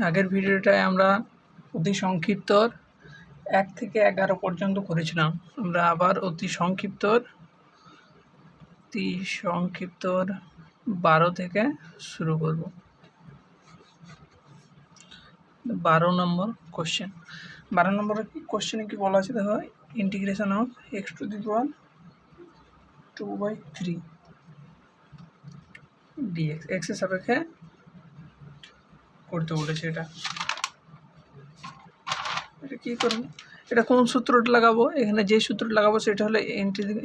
আগের ভিডিওটায় আমরা অতি সংক্ষিপ্তর 1 থেকে 11 পর্যন্ত করেছিলাম। আমরা আবার অতি সংক্ষিপ্তর 12 থেকে শুরু করব। 12 নম্বর কোশ্চেন। 12 নম্বর কোশ্চেনে কি বলা আছে দেখো, integration of x to the power 2/3 dx x এর সাপেক্ষে করতে বলেছে। এটা কি করব, এটা কোন সূত্রটা লাগাবো? এখানে যে সূত্রটা লাগাবো সেটা হলো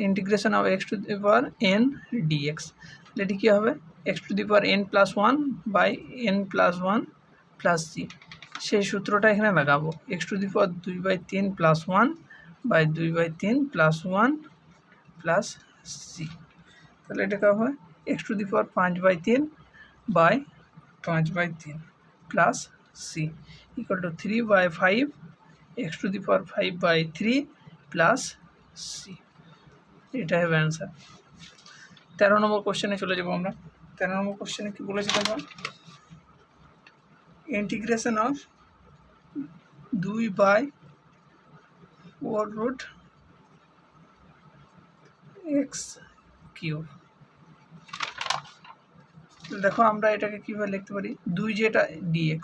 integration of x to the power n dx। এটি কি হবে? x to the power n plus 1 by n plus 1 plus c। সেই সূত্রটা এখানে লাগাবো, x to the power 2/3 plus 1 by 2/3 plus 1 plus c। তাহলে এটা কী হবে? x to the power 5/3 by 5/3 plus c equal to 3/5 x to the power 5/3 plus c। এটা হবে অ্যান্সার। 13 নম্বর কোশ্চেনে চলে যাবো আমরা। 13 নম্বর কোশ্চেনে কি বলেছে দেখো, ইন্টিগ্রেশন অফ 2/4√x³। দেখো আমরা এটাকে কীভাবে লিখতে পারি, 2 যেটা dx,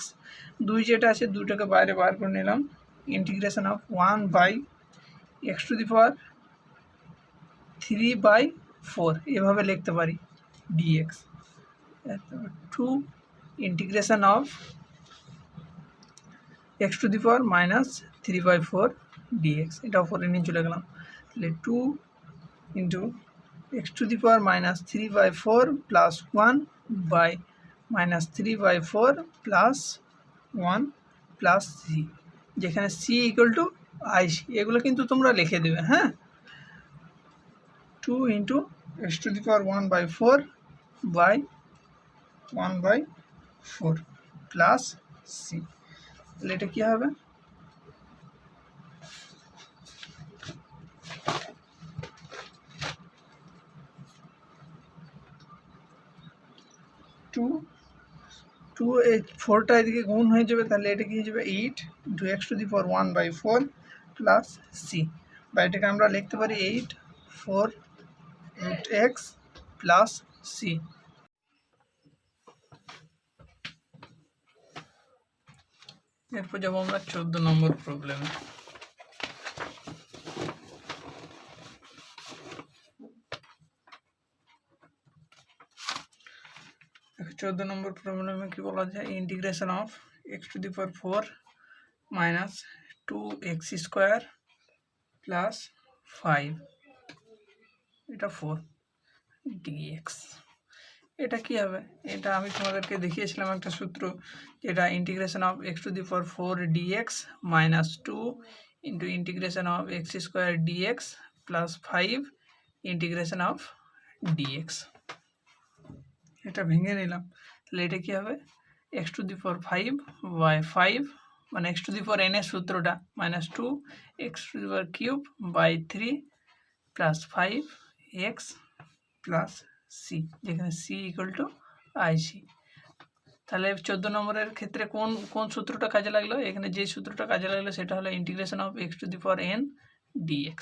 2 যেটা আছে 2টাকে বাইরে বার করে নিলাম, integration of 1/x to the power 3/4 এভাবে লিখতে পারি dx। 2 integration of x to the power -3/4 dx, এটা উপরে নিয়ে চলে গেলাম। তাহলে 2 into x to the power -3/4 plus 1 by -3/4 plus 1 plus c, যেখানে c ইকুয়াল টু ic। এগুলো কিন্তু তোমরা লিখে দেবে, হ্যাঁ। 2 into x to the power 1/4 by 1/4 plus c। তাহলে এটা কী হবে? 2 এই 4টা এদিকে গুণ হয়ে যাবে, তাহলে এটা কি হয়ে যাবে 8 into x to the power 1/4 plus c, বা এটাকে আমরা লিখতে পারি 8/4 প্লাস c। এরপর যাবো আমরা 14 নম্বর প্রবলেমে। 14 নম্বর প্রবলেমে কি বলা যায়, integration of x to the power 4 minus 2x² plus 5 এটা 4 dx। এটা কি হবে? এটা আমি তোমাদেরকে দেখিয়েছিলাম একটা সূত্র, যেটা integration of x to the power 4 dx minus 2 into integration of x² dx plus 5 integration of dx। এটা ভেঙে নিলাম, তাহলে এটা কি হবে? x to the power 5 by 5 মানে x to the power n এর সূত্রটা -2 x to the power cube by 3 plus 5 x plus c, যেখানে c ইকুয়াল টু ic। তাহলে 14 নম্বরের ক্ষেত্রে কোন সূত্রটা কাজে লাগলো? এখানে যে সূত্রটা কাজে লাগলো সেটা হলো integration of x to the power n dx।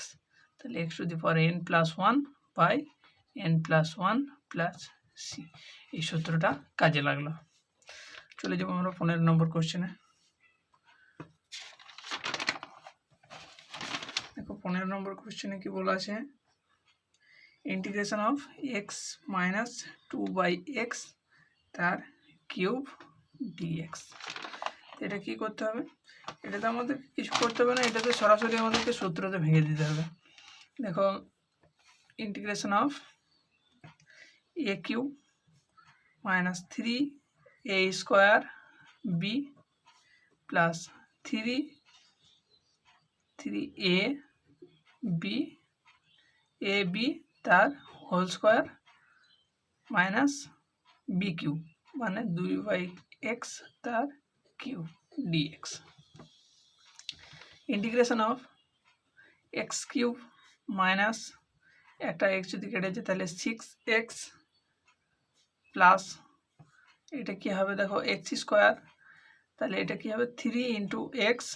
তাহলে x to the power n plus 1 by n plus 1 plus c, এই সূত্রটা কাজে লাগলো। চলে যাবো আমরা 15 নম্বর কোশ্চেনে। দেখো 15 নম্বর কোশ্চেনে কি বলা আছে, integration of x minus 2/x তার কিউব dx। এটা কি করতে হবে? এটা তো আমাদের কিছু করতে হবে না, এটাতে সরাসরি আমাদেরকে সূত্রতে ভেঙে দিতে হবে। দেখো integration of a cube minus 3a² b plus 3ab তার whole square minus b cube মানে 2/x তার cube dx। Integration of x cube minus একটা x যদি কেটে যায় তাহলে 6x প্লাস এটা কি হবে দেখো x² তাহলে এটা কি হবে 3 into x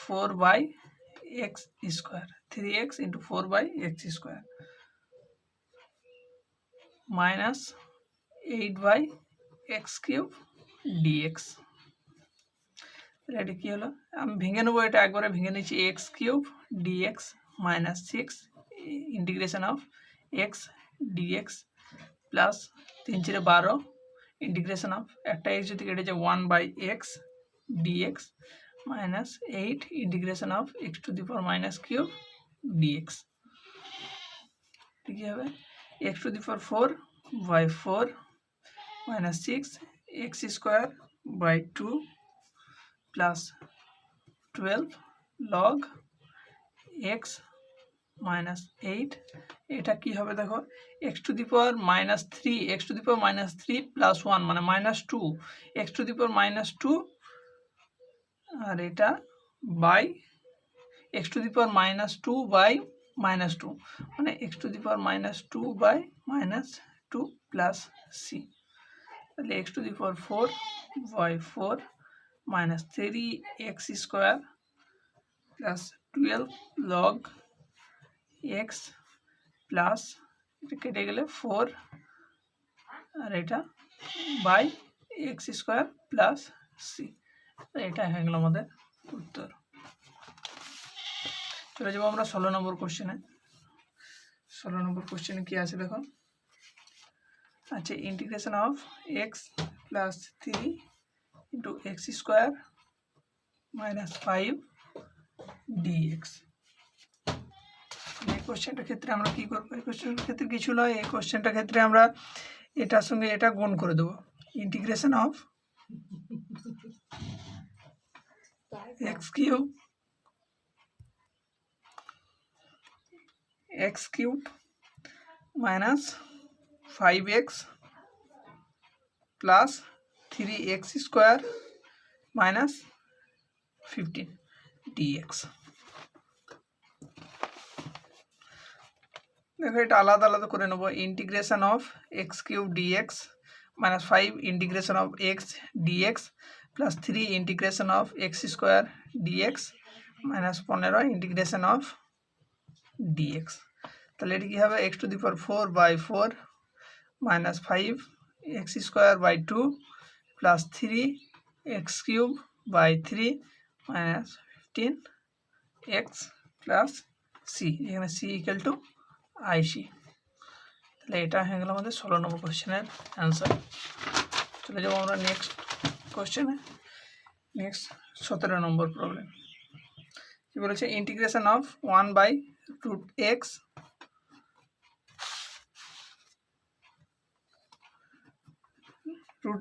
4/x square, 3x into 4/x square minus 8/x cube dx. এটা কি হলো, আমি ভেঙে নেবো, এটা একবারে ভেঙে নিচ্ছি, x cube dx minus 6 integration of x dx plus 3 × 12 integration of একটা এক্স যদি কেটে যায় 1/x dx minus 8 integration of x⁻³ dx. কি হবে x⁴/4 minus 6x² plus 12 log x minus 8। এটা কি হবে দেখো x⁻³ x⁻³ প্লাস 1 মানে -2 x⁻² আর এটা বাই x⁻² বাই -2 মানে x⁻² বাই -2 প্লাস c। তাহলে x⁴/4 minus 3x² plus 12 log x plus এটা কেটে গেলে 4 আর এটা বাই x² প্লাস c। এটা হয়ে গেল আমাদের উত্তর। চলে যাবো আমরা 16 নম্বর কোশ্চেনে। 16 নম্বর কোশ্চেনে কি আছে দেখো, আচ্ছা integration of x plus 3 into x² minus 5 dx. এই কোশ্চেনটার ক্ষেত্রে আমরা কি করবো, এই কোশ্চেনটার ক্ষেত্রে কিছু নয়, এই কোশ্চেনটার ক্ষেত্রে আমরা এটার সঙ্গে এটা গুণ করে দেবো। Integration of x³ minus 5x plus 3x² minus 15 dx. দেখো এটা আলাদা আলাদা করে নেব। Integration of x³ dx minus 5 integration of x dx plus 3 integration of x² dx minus 15 integration of dx. তাহলে এটা কী হবে x⁴/4 minus 5x² plus 3x³ 3 minus 15x plus c, এখানে c ইকুয়াল টু IC। তাহলে এটা হয়ে গেল আমাদের 16 নম্বর কোশ্চেনের অ্যান্সার। চলে যাবো আমরা নেক্সট কোশ্চেনে। নেক্সট 17 নম্বর প্রবলেম কি বলেছে, integration of 1/√x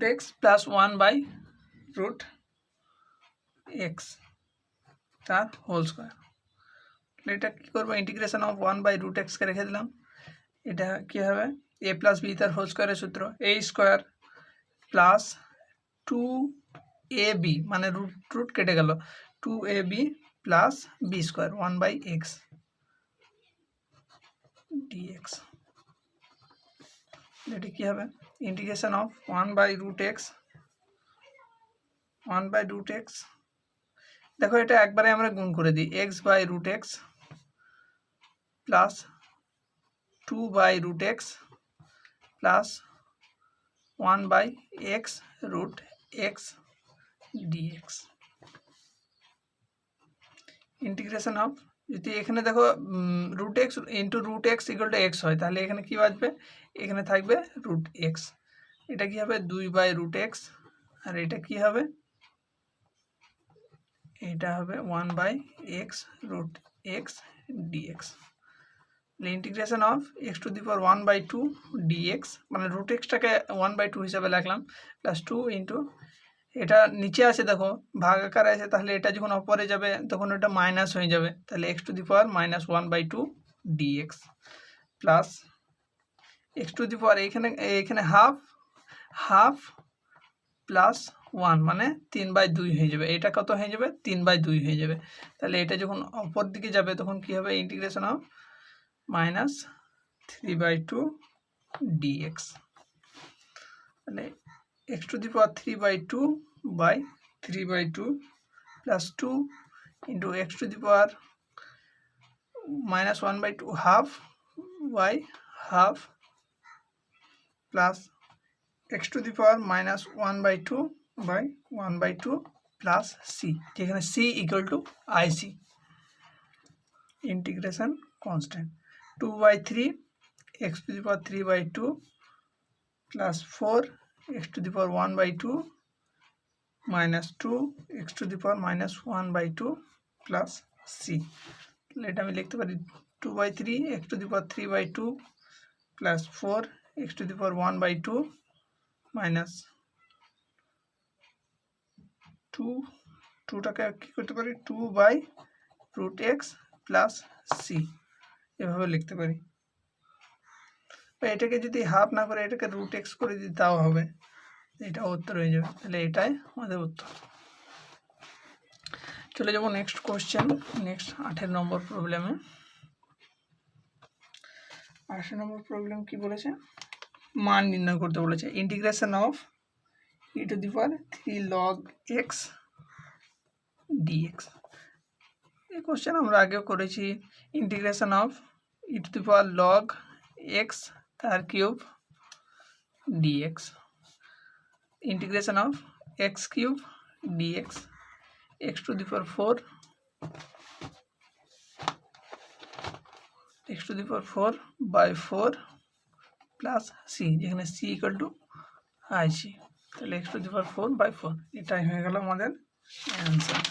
√x plus 1/√x তার হোল স্কোয়ার। এটা কী করবো, ইন্টিগ্রেশন অফ 1/√x কে রেখে দিলাম। এটা কী হবে, a প্লাস বি তার হোল স্কোয়ারের সূত্র a² প্লাস 2ab মানে রুট কেটে গেল 2ab plus b² 1/x dx। এটা কী হবে, ইন্টিগ্রেশন অফ 1/√x দেখো এটা একবারে আমরা গুণ করে দিই x/√x plus 2/√x plus 1/x√x dx। Integration of, যদি এখানে দেখো √x into √x equal to x হয়, তাহলে এখানে কি বাঁচবে, এখানে থাকবে √x। এটা কি হবে 2/√x আর এটা কি হবে, এটা হবে 1/x√x dx। Integration of x⁴1/2 dx মানে √xটাকে 1/2 হিসাবে লিখলাম প্লাস 2 ইন্টু এটা নিচে আছে দেখো ভাগ আকারে আছে, তাহলে এটা যখন উপরে যাবে তখন এটা মাইনাস হয়ে যাবে, তাহলে x⁻−1/2 dx প্লাস x⁻, এখানে হাফ প্লাস 1 মানে 3/2 হয়ে যাবে। এটা কত হয়ে যাবে, 3/2 হয়ে যাবে। তাহলে এটা যখন অপর দিকে যাবে তখন কি হবে, ইন্টিগ্রেশন অফ -3/2 dx। তাহলে x⁻³ 3/2 3/2 plus 2 into x to the power minus 1/2 half y half plus x to the power minus 1/2 by 1/2 plus c, যেখানে c equal to ic, integration constant 2/3 x to the power 3/2 plus 4 x to the power 1/2 minus 2 x to the power minus 1/2 plus c। এটা আমি লিখতে পারি 2/3 x to the power 3/2 plus 4 x to the power 1/2 minus 2টাকে কি করতে পারি 2/√x plus C, এভাবে লিখতে পারি। বা এটাকে যদি হাফ না করে এটাকে √x করে দিই তাও হবে, এটা উত্তর হয়ে যাবে। তাহলে এটাই আমাদের উত্তর। চলে যাব নেক্সট কোশ্চেন, নেক্সট 8 নম্বর প্রবলেমে। 8 নম্বর প্রবলেম কি বলেছে, মান নির্ণয় করতে বলেছে। Integration of e to the power 3 log x dx। এই কোশ্চেন আমরা আগেও করেছি। Integration of e to the power log x তার cube dx, integration of x cube dx, x to the power 4 x to the power 4 by 4 plus c, যেখানে c equal to ic। তাহলে x to the power 4 by 4, এটাই হয়ে গেল আমাদের answer.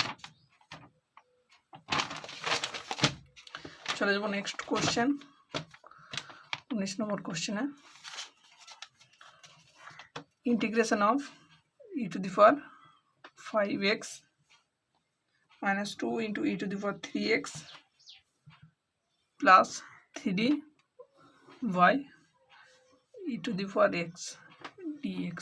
চলে যাব next question, 19 নম্বর কোশ্চেনে। Integration of e to the power 5x minus 2 into e to the power 3x plus 3y e to the power x dx।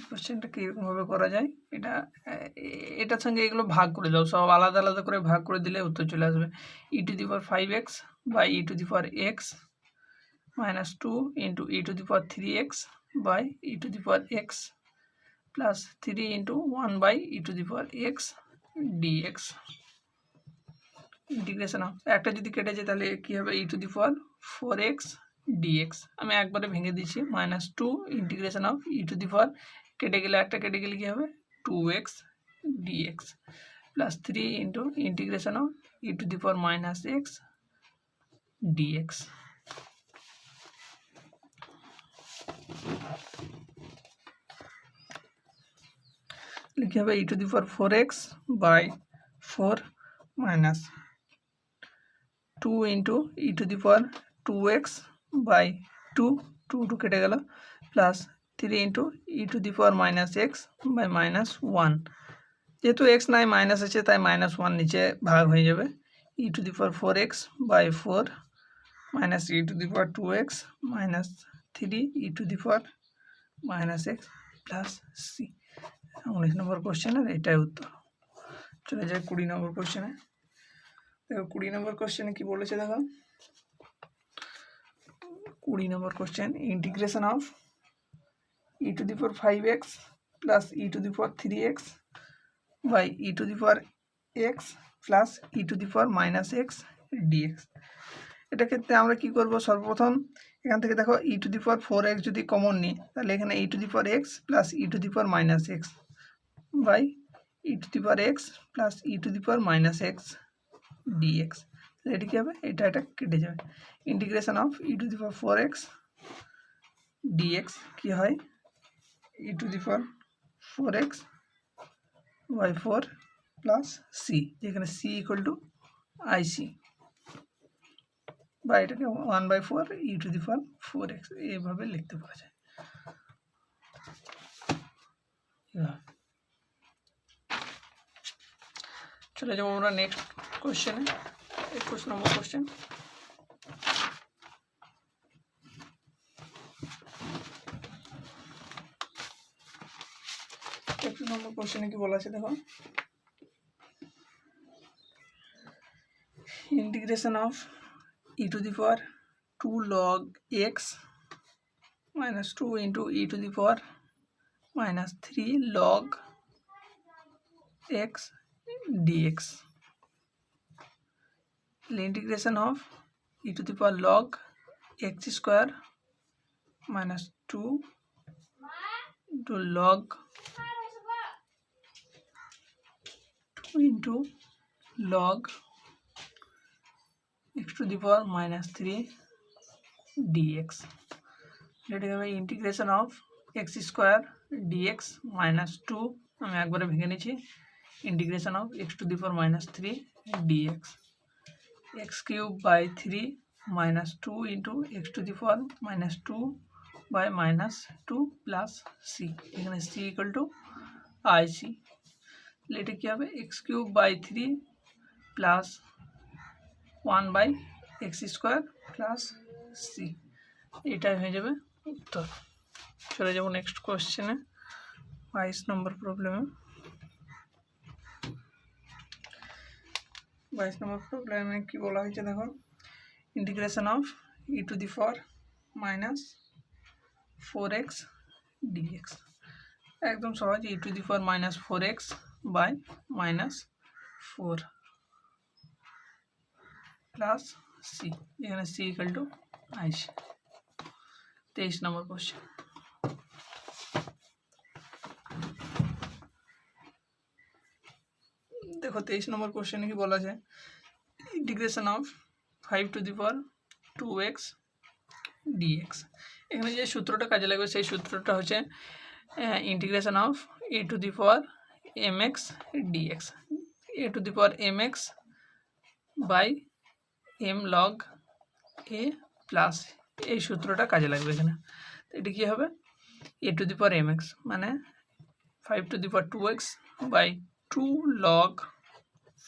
কোশ্চেনটা কীরকমভাবে করা যায়, এটার সঙ্গে এগুলো ভাগ করে দাও, সব আলাদা আলাদা করে ভাগ করে দিলে উত্তর চলে আসবে। e to the power 5x by e to the power x minus 2 into e to the power 3x by e to the power x plus 3 into 1 by e to the power x dx। Integration of একটা যদি কেটে যায় তাহলে কী হবে, e to the power 4x dx। আমি একবারে ভেঙে দিচ্ছি, minus 2 integration of e to the power কেটে গেলে একটা কেটে গেলে কী হবে 2x dx plus 3 into integration of e to the power minus x dx। লিখে হবে e to the power 4x by 4 minus 2 into e to the power 2x by 2 কেটে গেল plus 3 into e to the power minus x by minus 1। যেহেতু x নাই minus আছে তাই minus 1 নিচে ভাগ হয়ে যাবে, e to the power 4x by 4 minus e to the power 2x minus 3 e to the power minus x plus c। 19 নম্বর কোশ্চেনের এটাই উত্তর। চলে যায় 20 নম্বর কোশ্চেনে। দেখো 20 নম্বর কোশ্চেনে কি বলেছে, দেখো 20 number question. Integration of e to the power 5x plus e to the power 3x by e to the power x plus e to the power minus x dx। এটা ক্ষেত্রে আমরা কি করব, সর্বপ্রথম এখান থেকে দেখো e to the power 4x যদি কমন নিই তাহলে এখানে e to the power x plus e to the power minus x by e to the power x plus e to the power minus x dx। এটা কি হবে, এটা কেটে যাবে। Integration of e to the power 4x dx কি হয় e to the power 4x by 4 plus c, যেখানে c equal to ic, বা এটাকে 1/4 e to the power 4x এইভাবে লিখতে পারা যায়। চলে যাবো আমরা নেক্সট কোশ্চেনে, 21 নম্বর কোশ্চেন। নম্বর কোশ্চেনে কি বলা আছে দেখো, integration of e to the power 2 log x minus 2 into e to the power minus 3 log x dx. The integration of e to the power log x square minus 2 into log 2 into log x to the power minus 3 dx. Let us have integration of x square dx minus 2 আমি একবারে ভেঙে নিয়েছি integration of x to the power minus 3 dx x cube by 3 minus 2 into x to the power minus 2 by minus 2 plus c এখানে c equal to ic এটা কি হবে x cube by 3 plus 1 by x square plus c এটাই হয়ে যাবে উত্তর। চলে যাব নেক্সট কোশ্চেনে 22 নম্বর প্রবলেমে। 22 নম্বর প্রবলেমে কি বলা হয়েছে দেখো integration of e to the power minus 4x dx একদম সহজ e to the power minus 4x by minus 4 plus c এখানে c equal to IC. 23 number question देखो 23 নম্বর কোশ্চেনে কি বলা আছে integration of 5 to the power 2x dx এখানে যে সূত্রটা কাজে লাগবে সেই সূত্রটা হচ্ছে integration of a to the power mx dx a to the power mx by m log a plus এই সূত্রটা কাজে লাগবে এখানে। তো এটা কি হবে a to the power mx মানে 5 to the power 2x by 2 log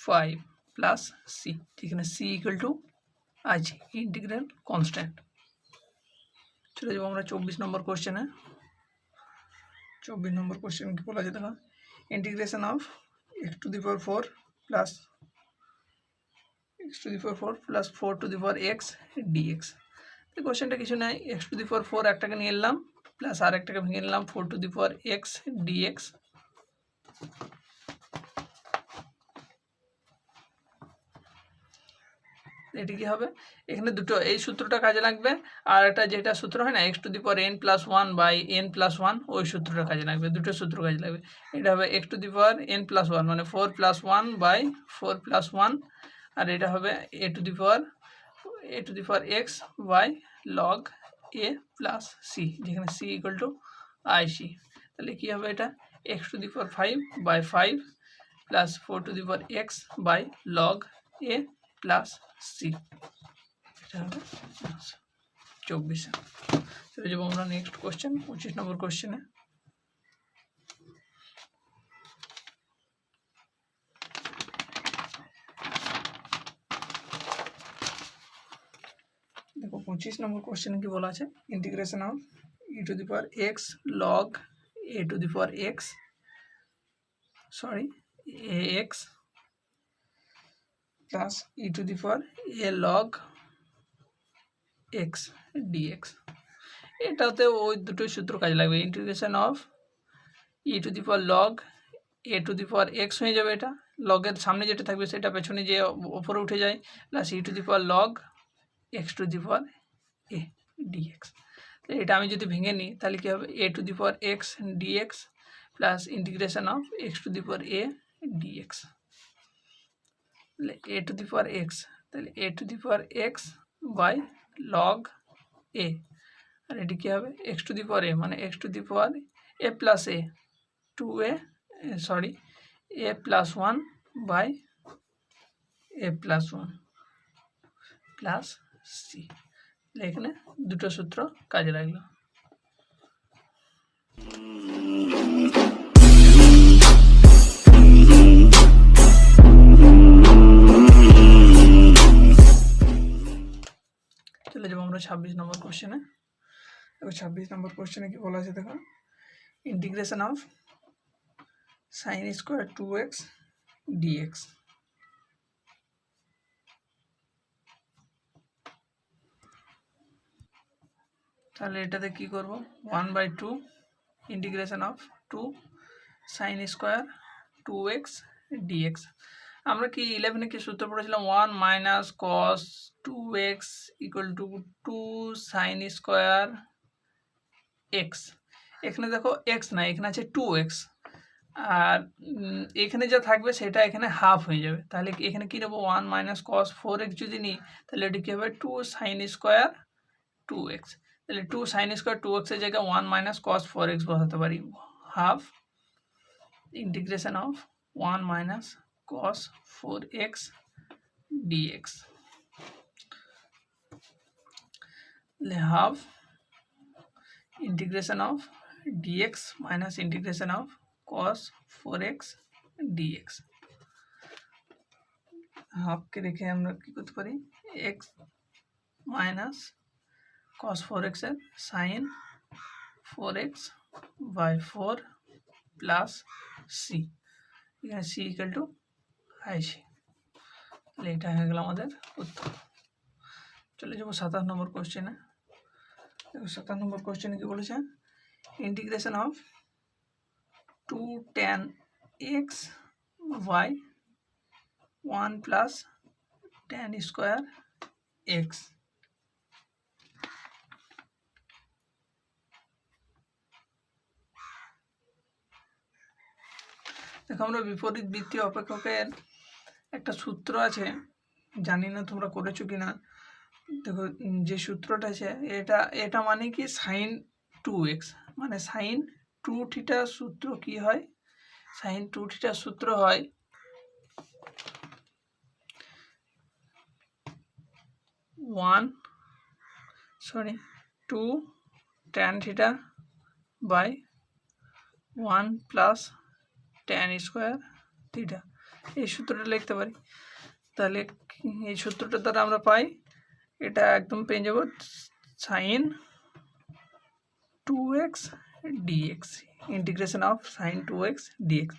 5 plus c যেখানে সি ইকুয়াল টু আছে ইন্টিগ্রাল কনস্ট্যান্ট। চলে যাবো আমরা 24 নম্বর কোশ্চেনে। 24 নম্বর কোশ্চেন কি বলা আছে দেখো integration of x to the power 4 plus x to the power 4 plus 4 to the power x dx। তো কোশ্চেনটা কিছু নাই x টু দি পাওয়ার 4 একটাকে নিয়ে এলাম প্লাস আর একটাকে ভেঙে নিলাম 4 to the power x dx এটি কি হবে এখানে দুটো এই সূত্রটা কাজে লাগবে আর একটা যেটা সূত্র হয় না x to the power n plus 1 by n plus 1 ওই সূত্রটা কাজে লাগবে দুটো সূত্র কাজে লাগবে। এটা হবে x to the power n plus 1 মানে 4 প্লাস 1 বাই 4 প্লাস 1 আর এটা হবে a to the power x by log a plus c যেখানে c ইকুয়াল টু ic। তাহলে কি হবে এটা x to the power 5 by 5 plus 4 to the power x by log a plus c এটা হবে 24। চলে যাবো আমরা নেক্সট কোশ্চেন 25 নম্বর কোশ্চেনে। দেখো 25 নম্বর কোশ্চেনে কি বলা আছে integration of e to the power x log A two the power x ax plus e to the power a log x dx এটাতে ওই দুটো সূত্র কাজে লাগবে integration of e to the power log a to the power x হয়ে যাবে এটা লগের সামনে যেটা থাকবে সেটা পেছনে যে উপরে উঠে যায় plus e to the power log x to the power a dx। এটা আমি যদি ভেঙে নিই তাহলে কি হবে a to the power x dx plus integration of x to the power a dx a to the power x তাহলে a to the power x by log a আর এটি কি হবে x to the power a মানে x to the power a plus a 2a a plus 1 by a plus 1 plus c এখানে দুটো সূত্র কাজে লাগলো। চলে যাবো আমরা 26 নম্বর কোশ্চেনে। দেখো 26 নম্বর কোশ্চেনে কি বলা আছে দেখো integration of sin square 2x dx তাহলে এটাতে কি করব 1/2 integration of 2 sin square 2x dx। আমরা কি 11-এ কি সূত্র পড়েছিলাম 1 minus cos 2x equal to 2 sin square x। এখানে দেখো x না, এখানে আছে 2x, আর এখানে যা থাকবে সেটা এখানে হাফ হয়ে যাবে। তাহলে এখানে কি নেবো 1 মাইনাস cos 4x যদি নিই তাহলে এটি কী হবে 2 sin স্কোয়ার 2x। তাহলে 2 sin স্কোয়ার 2x এর জায়গায় 1 মাইনাস cos 4x বসাতে পারি, half integration of 1 minus cos 4x dx। Half integration of dx minus integration of cos 4x dx। হাফকে রেখে আমরা কি করতে পারি x মাইনাস cos 4x এর sin 4x by 4 plus c, এখানে সি ইকুয়াল টু আইসি। তাহলে এটা হয়ে গেল আমাদের উত্তর। চলে যাবো 27 নম্বর কোশ্চেনে। দেখো 27 নম্বর কোশ্চেনে কি বলেছে integration of 2 tan x y 1 plus tan square x। দেখো আমরা বিপরীত বৃত্তীয় অপেক্ষকের একটা সূত্র আছে, জানি না তোমরা করেছো কি না। দেখো যে সূত্রটা আছে এটা মানে কি সাইন 2x, মানে সাইন 2 থিটার সূত্র কি হয়, সাইন 2 থিটার সূত্র হয় 2 tan theta by 1 plus tan square theta. এই সূত্রটা লিখতে পারি। তাহলে এই সূত্রটা দ্বারা আমরা পাই এটা একদম পেয়ে যাব sine 2x dx, integration of sine 2x dx।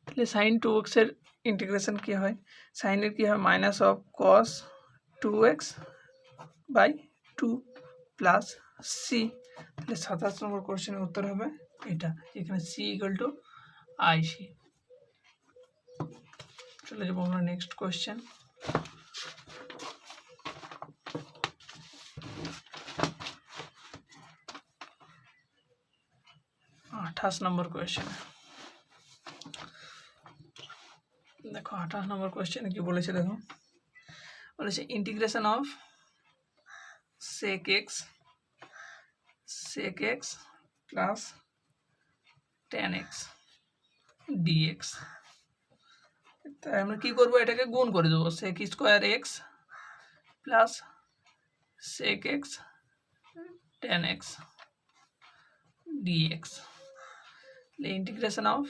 তাহলে সাইন 2x এর ইন্টিগ্রেশন কি হয়, সাইনের কি হয় minus of cos 2x by 2 plus c. তাহলে 27 নম্বর কোশ্চেনের উত্তর হবে এটা, এখানে সি ইকুয়াল টু আইসি। চলে যাবো আমরা নেক্সট কোশ্চেন। আঠাশ নম্বর কোয়েশ্চেন। দেখো 28 নম্বর কোয়েশ্চেনে কি বলেছে, দেখো বলেছে integration of sec x plus tan x dx। তাই আমরা কি করবো, এটাকে গুণ করে দেবো sec square x plus sec x tan x dx। Integration of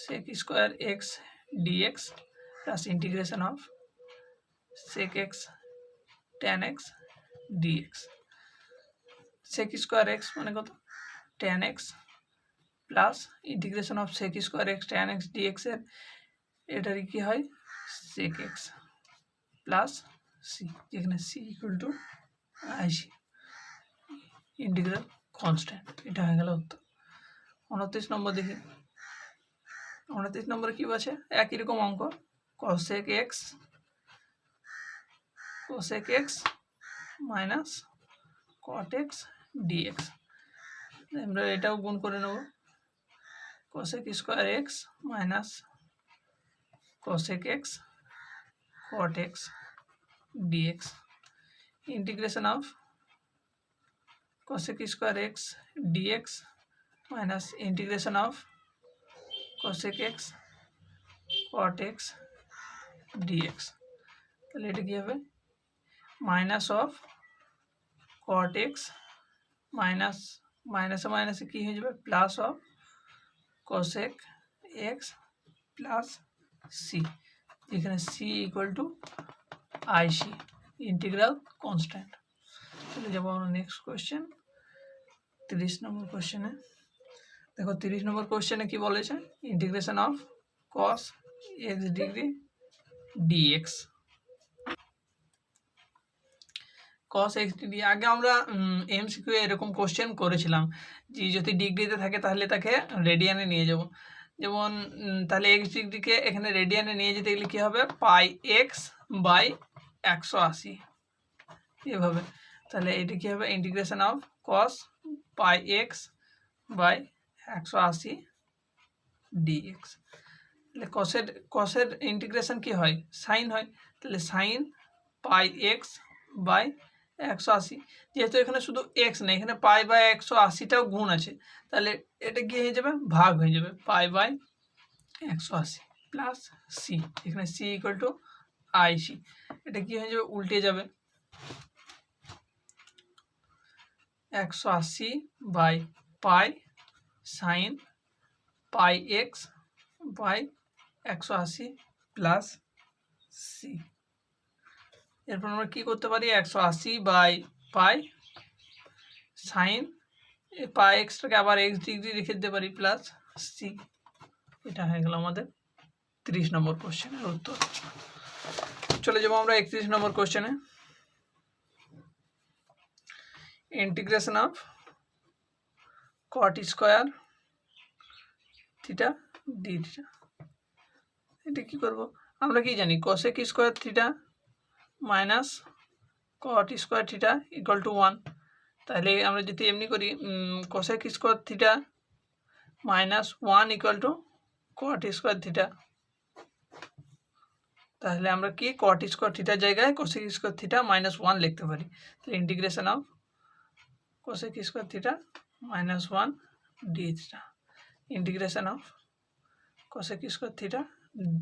sec square x dx plus integration of sec x tan x dx। sec square x মানে কত tan x plus integration of sec square x tan x dx এর এটারই কি হয় sec x plus c, যেখানে c equal to IC, integral constant. এটা হয়ে গেল উত্তর। 29 নম্বর দেখি, 29 নম্বরে কি আছে একই রকম অঙ্ক cosec x minus cot x dx। আমরা এটাও গুণ করে নেব cosec square x minus cosec x cot x dx। Integration of cosec square x dx minus integration of cosec x cot x dx। তাহলে এটা কি হবে minus of cot x minus মাইনাসে মাইনাসে কি হয়ে যাবে plus of cosec x plus c, যেখানে c equal to IC, integral constant. চলে যাবো আমরা নেক্সট কোয়েশ্চেন 30 নম্বর কোয়েশ্চেনে। দেখো 30 নম্বর কোয়েশ্চেনে কি বলেছে integration of cos x degree dx। cos x degree. আগে আমরা এমসিকিউ এরকম কোশ্চেন করেছিলাম যে যদি ডিগ্রিতে থাকে তাহলে তাকে রেডিয়ানে নিয়ে যাব। যেমন তাহলে এক্স ডিগ্রিকে এখানে রেডিয়ানে নিয়ে যেতে গেলে কী হবে, পাই এক্স বাই 180 এভাবে। তাহলে এটি কী হবে, integration of cos pi x by 180 dx. তাহলে কসের ইন্টিগ্রেশন কি হয়, সাইন হয়। তাহলে সাইন পাই এক্স বাই 180, যেহেতু এখানে শুধু এক্স নেই, এখানে পাই বাই 180টাও গুণ আছে, তাহলে এটা কি হয়ে যাবে, ভাগ হয়ে যাবে, পাই বাই 180 প্লাস সি, এখানে সি ইকুয়াল টু আইসি, এটা কি হয়ে যাবে, উল্টে যাবে, 180 by pi sine pi x by 180 plus c. এরপর আমরা কী করতে পারি, 180 বাই পাই সাইন পাই এক্সটাকে আবার এক্স ডিগ্রি রেখে দিতে পারি প্লাস সি। এটা হয়ে গেল আমাদের 30 নম্বর কোশ্চেনের উত্তর। চলে যাবো আমরা 31 নম্বর কোশ্চেনে। Integration of cot square theta d theta. এটা কী করবো, আমরা কি জানি, cosec square theta minus cot square theta equal to 1। তাহলে আমরা যদি এমনি করি, cosec square theta minus 1 equal two cot square theta, তাহলে আমরা কি কট স্কোয়ার থিটার জায়গায় কোসেক স্কোয়ার থিটা মাইনাস 1 লিখতে পারি। তাহলে integration of cosec square theta minus 1 d theta, integration of cosec square theta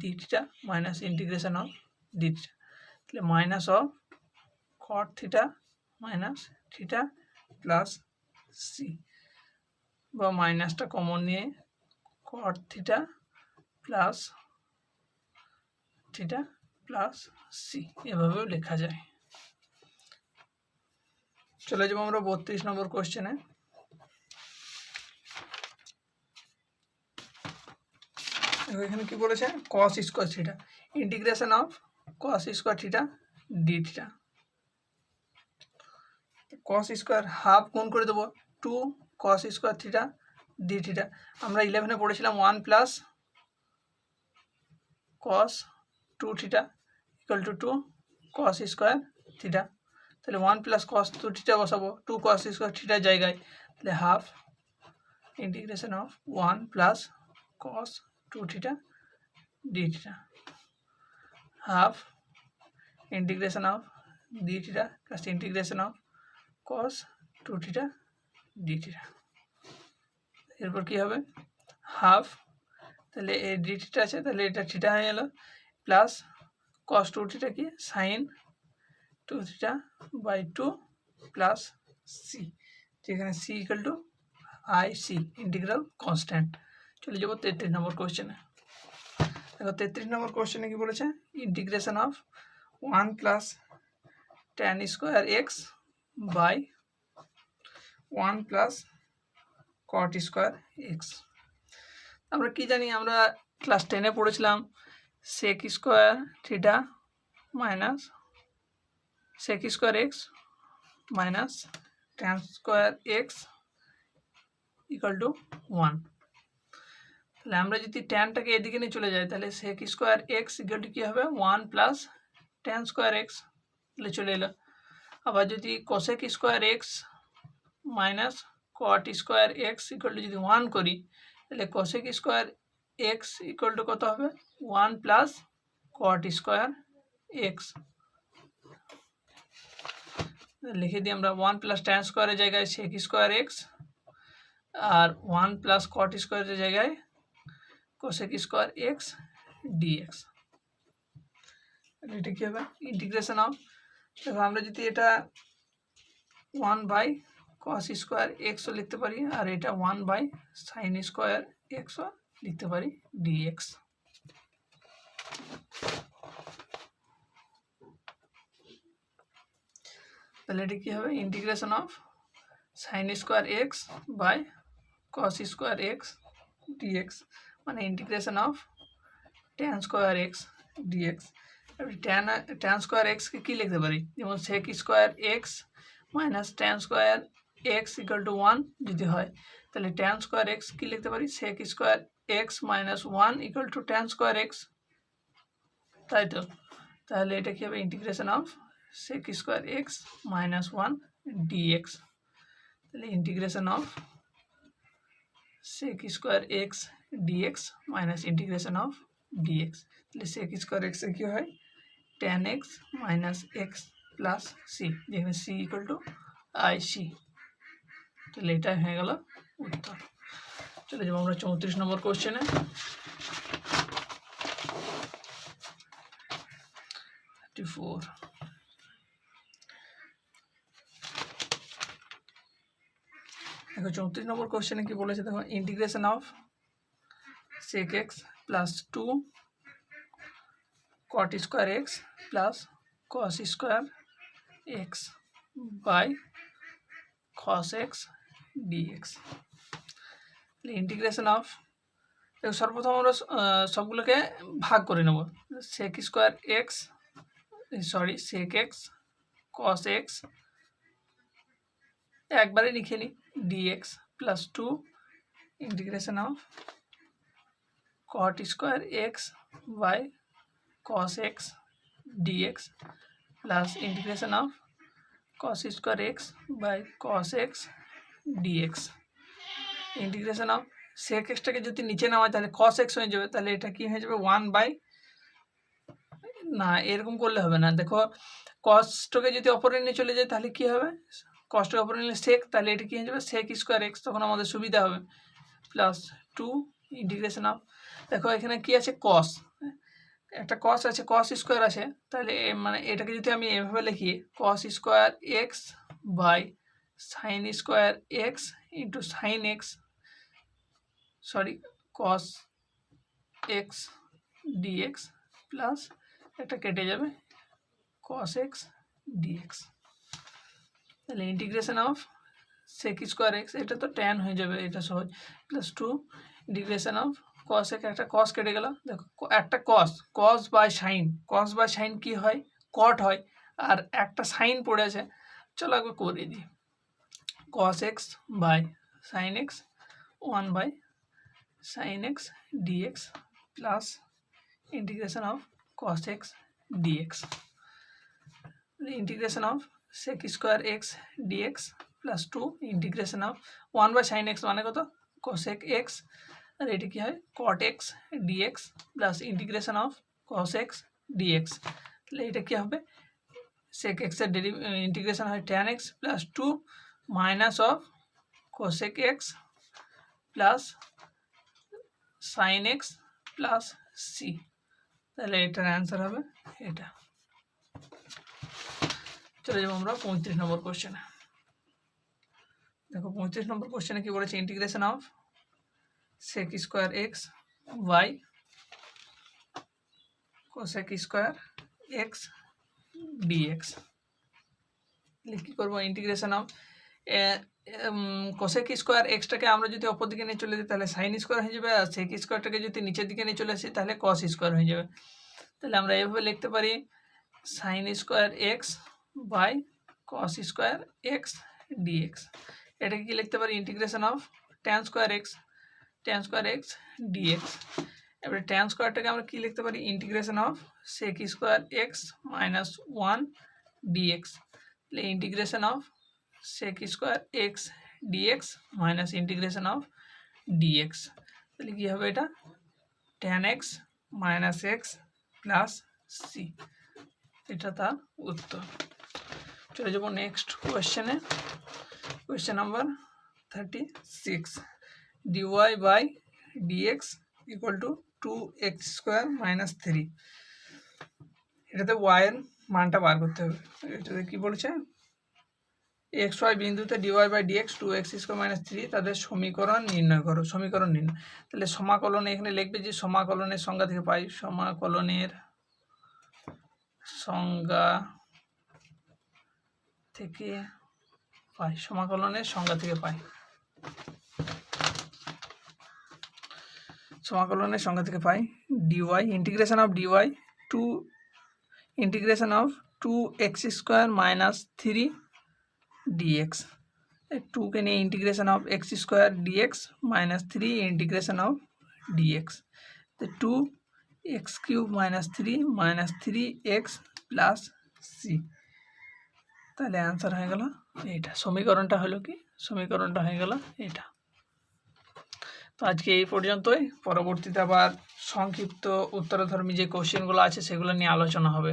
d theta minus integration of d theta. তাহলে minus of cot theta minus theta plus c, বা মাইনাসটা common নিয়ে cot theta plus theta plus c, এভাবেও লেখা যায়। চলে যাবো আমরা 32 নম্বর কোশ্চেনে। এখানে কি বলেছে, cos square theta, integration of cos square theta d theta. Cos square half গুণ করে দেবো 2 cos square theta d theta. আমরা 11-এ পড়েছিলাম 1 plus cos 2 theta equal to 2 cos square theta. তাহলে 1 প্লাস কস 2 থিটা বসাবো 2 কস স্কোয়ার থিটার জায়গায়, তাহলে half integration of 1 plus cos 2 theta d theta, half integration of d theta plus integration of cos 2 theta d theta. এরপর কী হবে, half, তাহলে এই D theta আছে, তাহলে এটা থিটা হয়ে গেল, প্লাস কস 2 থিটা কি sine 2 theta by 2 plus c, যেখানে c equal to I C, integral constant. চলে যাবো 33 নম্বর কোশ্চেনে। দেখো 33 নম্বর কোশ্চেনে কি বলেছে, integration of 1 plus tan square x by 1 plus cot square x. আমরা কি জানি, আমরা ক্লাস 10-এ পড়েছিলাম sec square theta minus sec square x minus tan square x equal to 1। তাহলে আমরা যদি ট্যানটাকে এদিকে নিয়ে চলে যাই, তাহলে sec square x equal to কী হবে, 1 প্লাস ট্যান স্কোয়ার এক্স, তাহলে চলে এলো। আবার যদি কোসেক স্কোয়ার এক্স মাইনাস কট স্কোয়ার এক্স ইকুয়াল টু যদি 1 করি, তাহলে cosec square x equal two কত হবে, 1 প্লাস কট স্কোয়ার এক্স। লিখে দিই আমরা 1 প্লাস ট্যান স্কোয়ারের জায়গায় সেক স্কোয়ার এক্স, আর 1 প্লাস কট স্কোয়ারের জায়গায় কোসেক স্কোয়ার এক্স ডিএক্স। এটা কী হবে, ইন্টিগ্রেশন অফ, দেখো আমরা যদি এটা 1 বাই কস স্কোয়ার এক্সও লিখতে পারি, আর এটা 1 বাই সাইন স্কোয়ার এক্সও লিখতে পারি ডিএক্স। তাহলে এটা কী হবে, integration of sine square x by cos square x dx, মানে integration of tan square x dx. Tan square এক্সকে কী লিখতে পারি, যেমন sec square x minus tan square x equal to 1 যদি হয়, তাহলে ট্যান স্কোয়ার এক্স কী লিখতে পারি, sec square x minus 1 equal to tan square x, তাই তো। তাহলে এটা কী হবে, integration of sec square x minus 1 dx. তাহলে integration of sec square x dx minus integration of dx, তাহলে sec square x এর কি হয়, tan x minus x plus c, যেখানে c equal to ic। তাহলে এটাই হয়ে গেল উত্তর। চলে যাবো আমরা 34 নম্বর কোশ্চেনে। দেখো 34 নম্বর কোশ্চেনে কি বলেছে, দেখো integration of sec x plus 2 cot square x plus cos square x by cos x dx। Integration of, সর্বপ্রথম আমরা সবগুলোকে ভাগ করে নেব, sec square x sec x cos x একবারে লিখে নিই dx plus 2 integration of cot square x by cos x dx plus integration of cos square x by cos x dx। Integration of sec xটাকে যদি নিচে নেওয়া হয় তাহলে cos x হয়ে যাবে, তাহলে এটা কি হয়ে যাবে 1 বাই, না এরকম করলে হবে না, দেখো cosটাকে যদি অপরে নিয়ে চলে যায় তাহলে কি হবে, cosটাকে অপরে নিলে sec, তাহলে এটা কি হয়ে যাবে sec স্কোয়ার এক্স, তখন আমাদের সুবিধা হবে, প্লাস 2 ইন্টিগ্রেশন অফ, দেখো এখানে কি আছে cos, একটা cos আছে cos স্কোয়ার আছে, তাহলে মানে এটাকে যদি আমি এভাবে লিখি cos square x by sine square x into sine x, cos x dx plus একটা কেটে যাবে cos এক্স ডিএক্স। তাহলে integration of sec square x, এটা তো tan হয়ে যাবে, এটা সহজ, plus 2 integration of cos x, একটা cos কেটে গেল, দেখো একটা cos বাই সাইন কি হয়, cot হয়, আর একটা সাইন পড়ে আছে, চলো একবার করে দিই, cos x by sine x 1 by sine x dx plus integration of cos x dx। Integration of sec square x dx plus 2 integration of 1 by sine x মানে কত, cosec x, আর এটি কি হয় cot x dx plus integration of cos x dx। তাহলে এটা কি হবে, sec x এর ইন্টিগ্রেশন হয় tan x plus 2 minus of cosec x plus sin x plus c। তাহলে এটার অ্যান্সার হবে এটা। চলে যাবো আমরা 35 নম্বর কোশ্চেনে। দেখো 35 নম্বর কোশ্চেনে কি বলেছে, integration of sec square x by cosec square x dx. কি করবো, ইন্টিগ্রেশন অফ cosec স্কোয়ার এক্সটাকে আমরা যদি অপর দিকে নিয়ে চলে যাই তাহলে সাইন স্কোয়ার হয়ে যাবে, আর sec স্কোয়ারটাকে যদি নিচের দিকে নিয়ে চলে আসি তাহলে cos স্কোয়ার হয়ে যাবে। তাহলে আমরা এভাবে লিখতে পারি sine square x by cos square x dx. এটাকে কি লিখতে পারি, integration of tan square x dx. এবারে tan স্কোয়ারটাকে আমরা কি লিখতে পারি, integration of sec square x minus 1 dx. তাহলে integration of sec square x dx minus integration of dx. তাহলে কী হবে, এটা tan x minus x plus c, এটা তার উত্তর। চলে যাবো নেক্সট কোয়েশ্চেনে, question number 36, dy by dx equal to 2x square minus 3। এটাতে y এর মানটা বার করতে হবে। এটাতে কি বলছে, এক্স ওয়াই বিন্দুতে dy by dx 2x square minus 3 তাদের সমীকরণ নির্ণয় করো, সমীকরণ নির্ণয়। তাহলে সমাকলনে এখানে লিখবে যে সমাকলনের সংজ্ঞা থেকে পাই, সমাকলনের সংজ্ঞা থেকে পাই, সমাকলনের সংজ্ঞা থেকে পাই, সমাকলনের সংজ্ঞা থেকে পাই dy, integration of dy 2 integration of 2x² minus 3 dx, 2 के लिए integration of x² dx minus 3 integration of dx, तो 2x³ माइनस 3 प्लस c, তাহলে आंसर হয়ে গেল এইটা। সমীকরণটা হলো কি, সমীকরণটা হয়ে গেল এইটা। তো আজকে এই পর্যন্তই, পরবর্তীতে আবার সংক্ষিপ্ত উত্তরধর্মী যে কোশ্চেনগুলো আছে সেগুলো নিয়ে আলোচনা হবে।